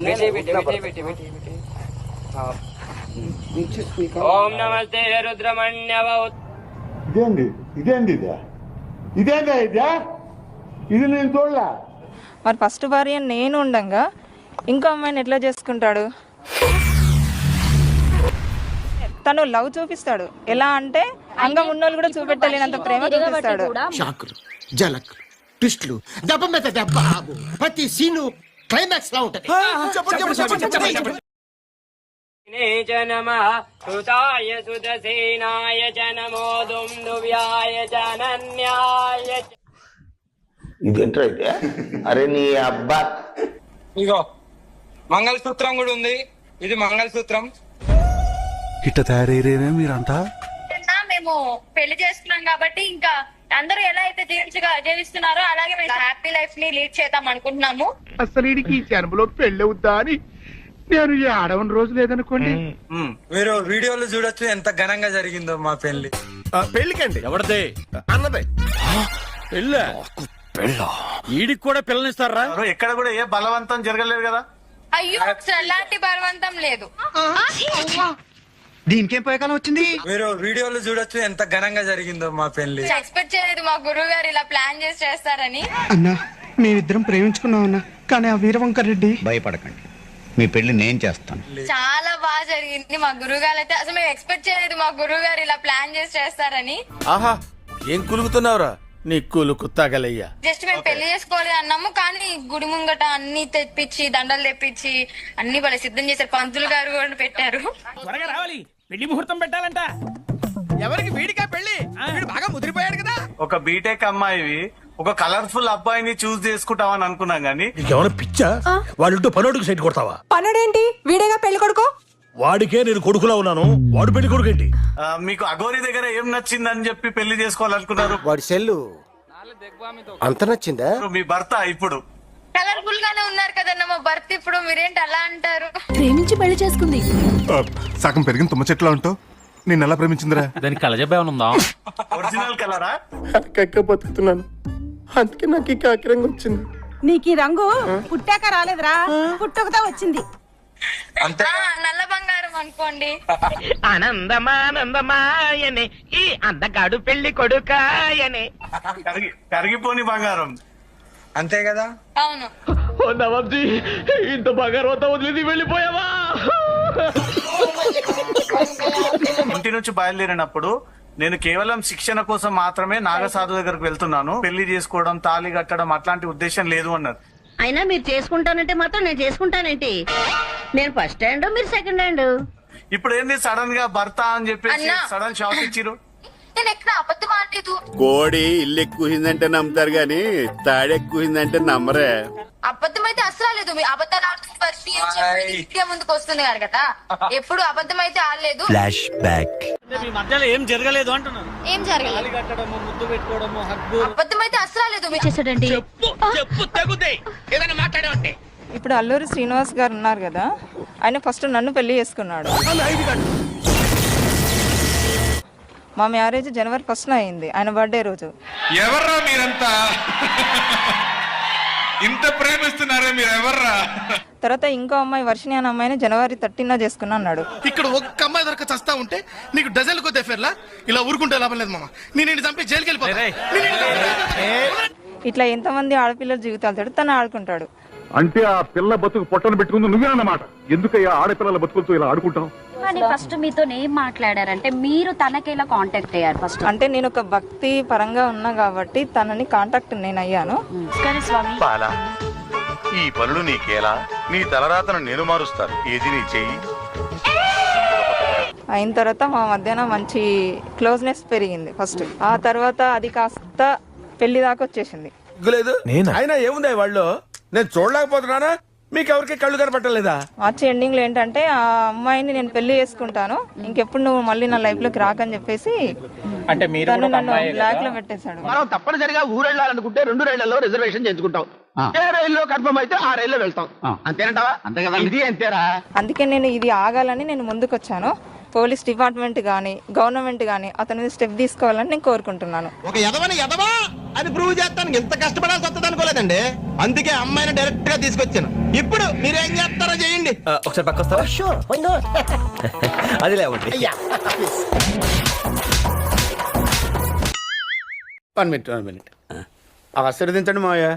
ఓం నమస్తే రుద్రమణ్యవ. ఇదేంది ఇది నేను చూడలా. మరి ఫస్ట్ భార్య నేను ఉండంగా ఇంకో అమ్మాయిని ఎట్లా చేసుకుంటాడు? తను లవ్ చూపిస్తాడు. ఎలా అంటే అంగం ఉన్నోళ్ళు కూడా చూపెట్టలేనంత ప్రేమ చూపిస్తాడు. షాకులు, జలక్, ట్విస్టులు, దెబ్బ మీద దెబ్బ, ప్రతి సీను క్లైమాక్స్ లా ఉంటది. నమః సుతాయ సుదసేనాయ చ నమో దుందువ్యాయ చ అనన్యాయ. ఇదేంట్రా అయితే? అరే నీ అబ్బా, ఇగో మంగళసూత్రం కూడా ఉంది. ఇది మంగళసూత్రం. ఇట్ట తయారయ్యేనే మీరంతా. మేము పెళ్లి చేసుకున్నాం కాబట్టి ఇంకా అందరూ ఎలా అయితే జీవిస్తున్నారో అలాగే మేము హ్యాపీ లైఫ్ ని లీడ్ చేద్దాం అనుకుంటున్నాము. అసలు ఈ జన్మలో పెళ్ళవుద్దా అని నేను ఈ ఆడవని రోజు లేదనుకోండి. మీరు వీడియోలు చూడొచ్చు ఎంత ఘనంగా జరిగిందో మా పెళ్లి. పెళ్లికండి ఎవరిదే? అన్నదే. పెళ్ళ ఈడికి కూడా పిల్లనిస్తారా? ఎక్కడ కూడా ఏ బలవంతం జరగలేదు కదా. అయ్యో ఎలాంటి బలవంతం లేదు. దీనికేం పోయేకాలం వచ్చింది? మీరు వీడియోలు చూడొచ్చు ఎంత ఘనంగా జరిగిందో మా పెళ్లి. ఎక్స్పెక్ట్ చేయలేదు మా గురువు గారు ఇలా ప్లాన్ చేసి చేస్తారని. అన్నా మేమిద్దరం ప్రేమించుకున్నాం అన్నా, కానీ ఆ వీరవంకర్ రెడ్డి. భయపడకండి, మీ పెళ్లి నేను చేస్తాను. చాలా బాగా జరిగింది. మా గురువు గారు అయితే అసలు మేము ఎక్స్పెక్ట్ చేయలేదు మా గురువు గారు ఇలా ప్లాన్ చేసి చేస్తారని. ఆహా, ఏం కులుగుతున్నావురా? నీ కులుకు తగలయ్యా. జస్ట్ మేము పెళ్లి చేసుకోవాలి అన్నాము, కానీ గుడి ముంగట అన్ని తెప్పించి దండలు తెప్పించి అన్ని వాళ్ళు సిద్ధం చేశారు. పంతులు గారు కూడా పెట్టారు. త్వరగా రావాలి, పెళ్లి ముహూర్తం పెట్టాలంట. ఎవరికి? వీడికా పెళ్లి? వీడు బాగా ముదిరిపోయాడు కదా. ఒక బీటెక్ అమ్మాయివి ఒక కలర్ఫుల్ అబ్బాయిని చూస్ చేసుకుంటామని అనుకున్నాం గానీ నీకేమైనా పిచ్చా? వాళ్ళింటో పనోడికి సైట్ కొడతావా? పనుడేంటి? వీడేగా పెళ్లి కొడుకు. వాడికే నేను కొడుకులా ఉన్నాను, వాడు పెళ్లి కొడుకు ఏంటి? మీకు అఘోరి దగ్గర ఏం నచ్చిందని చెప్పి పెళ్లి చేసుకోవాలనుకున్నారు. వాడి సెల్లు అంత నచ్చిందా? మీ భర్త ఇప్పుడు కలర్ఫుల్ గానే ఉన్నారు కదన్న మా భర్త. ఇప్పుడు మీరేంటి అలా అంటారు? ప్రేమించి పెళ్లి చేసుకుంది. సగం పెరిగిన తుమ్మ చెట్లా ఉంటావు. నేను ఎలా ప్రేమించిందిరా? దానికి కలజబ్బేమనుందా? ఒరిజినల్ కలరా? కక్క బతుకుతున్నాను, అందుకే నాకు ఈ కాకిరంగా వచ్చింది. నీకు ఈ రంగు పుట్టాక రాలేదురా, పుట్టుకతో వచ్చింది. నల్ల బంగారం అనుకోండి. ఆనందమానందమాయనే ఈ అందగాడు పెళ్లి కొడుకాయనే. కరిగిపోని బంగారం అంతే కదా. అవును. ఇంత బంగారం వదిలేది వెళ్ళిపోయావా? ఇంటి నుంచి బయలుదేరినప్పుడు నేను కేవలం శిక్షణ కోసం మాత్రమే నాగసాధు దగ్గరకు వెళ్తున్నాను, పెళ్లి చేసుకోవడం తాళి కట్టడం అట్లాంటి ఉద్దేశం లేదు అన్నారు. అయినా మీరు చేసుకుంటానంటే మాత్రం నేను చేసుకుంటానేంటి? నేను ఫస్ట్ హ్యాండ్, మీరు సెకండ్ హ్యాండ్. ఇప్పుడు ఏంది సడన్ గా భర్త అని చెప్పేసి అన్నా. సడన్ షాక్ ఇచ్చిరు. నేను ఎక్కడ అబద్ధం ఆడలేదు. కోడి ఇల్లు ఎక్కువసిందంటే నమ్ముతారు గాని తాడెక్కువసిందంటే నమ్మరే. అబద్ధం అయితే అసలు లేదు. మీ అబద్ధాలు ఆడుతున్న పరిస్థితి ఇంకే ముందుకు వస్తుంది కదా. ఎప్పుడు అబద్ధం అయితే ఆడలేదు. Flash back. మీ మధ్యలో ఏం జరగలేదు అంటున్నాను. ఏం జరగలేదు. కట్టడము, ముద్దు పెట్టుకోవడము, హగ్గు. అబద్ధం అయితే అసలు లేదు. చేశాడండి. చెప్పు తగ్గుతాయి ఏదైనా మాట్లాడే. ఇప్పుడు అల్లూరి శ్రీనివాస్ గారు ఉన్నారు కదా, ఆయన ఫస్ట్ నన్ను పెళ్లి చేసుకున్నాడు. మా మ్యారేజ్ జనవరి 1న అయింది, ఆయన బర్త్డే రోజు. ఎవర్రా మీరంతా ఇంత ప్రేమిస్తున్నారా? మీరు ఎవర్రా? తర్వాత ఇంకో అమ్మాయి వర్షిణి అనే అమ్మాయిని జనవరి 13న చేసుకున్నా అన్నాడు. ఇక్కడ ఒక్క అమ్మాయి దొరక చస్తా ఉంటే నీకు డజన్లు కొద్ది ఫేర్లా ఇలా ఊరుకుంటే లాభం లేదు మామ. నేను చంపి జైలుకి వెళ్ళిపోతా. ఇట్లా ఎంతమంది ఆడపిల్లల జీవితాలతో తను ఆడుకుంటాడు. అంటే ఆ పిల్ల బతుకు పొట్టను పెట్టుకుంది నువ్వే అన్నమాట. ఎందుకయ్యా ఆడపిల్లల బతుకులతో ఇలా ఆడుకుంటాం? కానీ ఫస్ట్ మీతో ఏం మాట్లాడారంటే మీరు తనకి ఇలా కాంటాక్ట్ అయ్యారు ఫస్ట్? అంటే నేను ఒక భక్తి పరంగా ఉన్నా కాబట్టి తనని కాంటాక్ట్ నేను అయ్యాను. కానీ స్వామి బాలా, ఈ పనులు నీకేలా? నీ తలరాతను నేను మారుస్తాను, ఏది నీ చెయ్యి. అయిన తర్వాత మా మధ్యన మంచి క్లోజ్నెస్ పెరిగింది ఫస్ట్. ఆ తర్వాత అది కాస్త పెళ్లి దాకా వచ్చేసింది. అయినా ఏముంది వాళ్ళు? నేను చూడలేకపోతున్నానా? మీకెవరికి కళ్ళు కనపట్టలేదా? మార్చి ఎండింగ్ లో ఏంటంటే ఆ అమ్మాయిని నేను పెళ్లి చేసుకుంటాను, ఇంకెప్పుడు నువ్వు మళ్ళీ నా లైఫ్ లోకి రాకని చెప్పేసి అంటే మీరు తను నన్ను బ్లాక్ లో పెట్టేశాడు. మనం తప్పనిసరిగా ఊరెళ్ళాలనుకుంటే 2 రైళ్లలో రిజర్వేషన్ చేసుకుంటాం. ఏ రైల్లో కన్ఫర్మ్ అయితే ఆ రైల్లో వెళ్తాం. అంతేనంటావా? అంతే కదా. ఇది అంతేరా. అందుకే నేను ఇది ఆగాలని నేను ముందుకు వచ్చాను. పోలీస్ డిపార్ట్మెంట్ గానీ గవర్నమెంట్ గానీ అతని మీద స్టెప్ తీసుకోవాలని నేను కోరుకుంటున్నాను. ఒక ఎదవా అని ప్రూవ్ చేస్తాను ఎంత కష్టపడాల్సి వస్తుంది అనుకోలేదండి. అందుకే అమ్మాయిని డైరెక్ట్ గా తీసుకొచ్చాను. ఇప్పుడు మీరేం చేస్తారో రండి ఒకసారి పక్క వస్తారా అది లేవండి 1 minute ఆశీర్వదించండి మావయ్య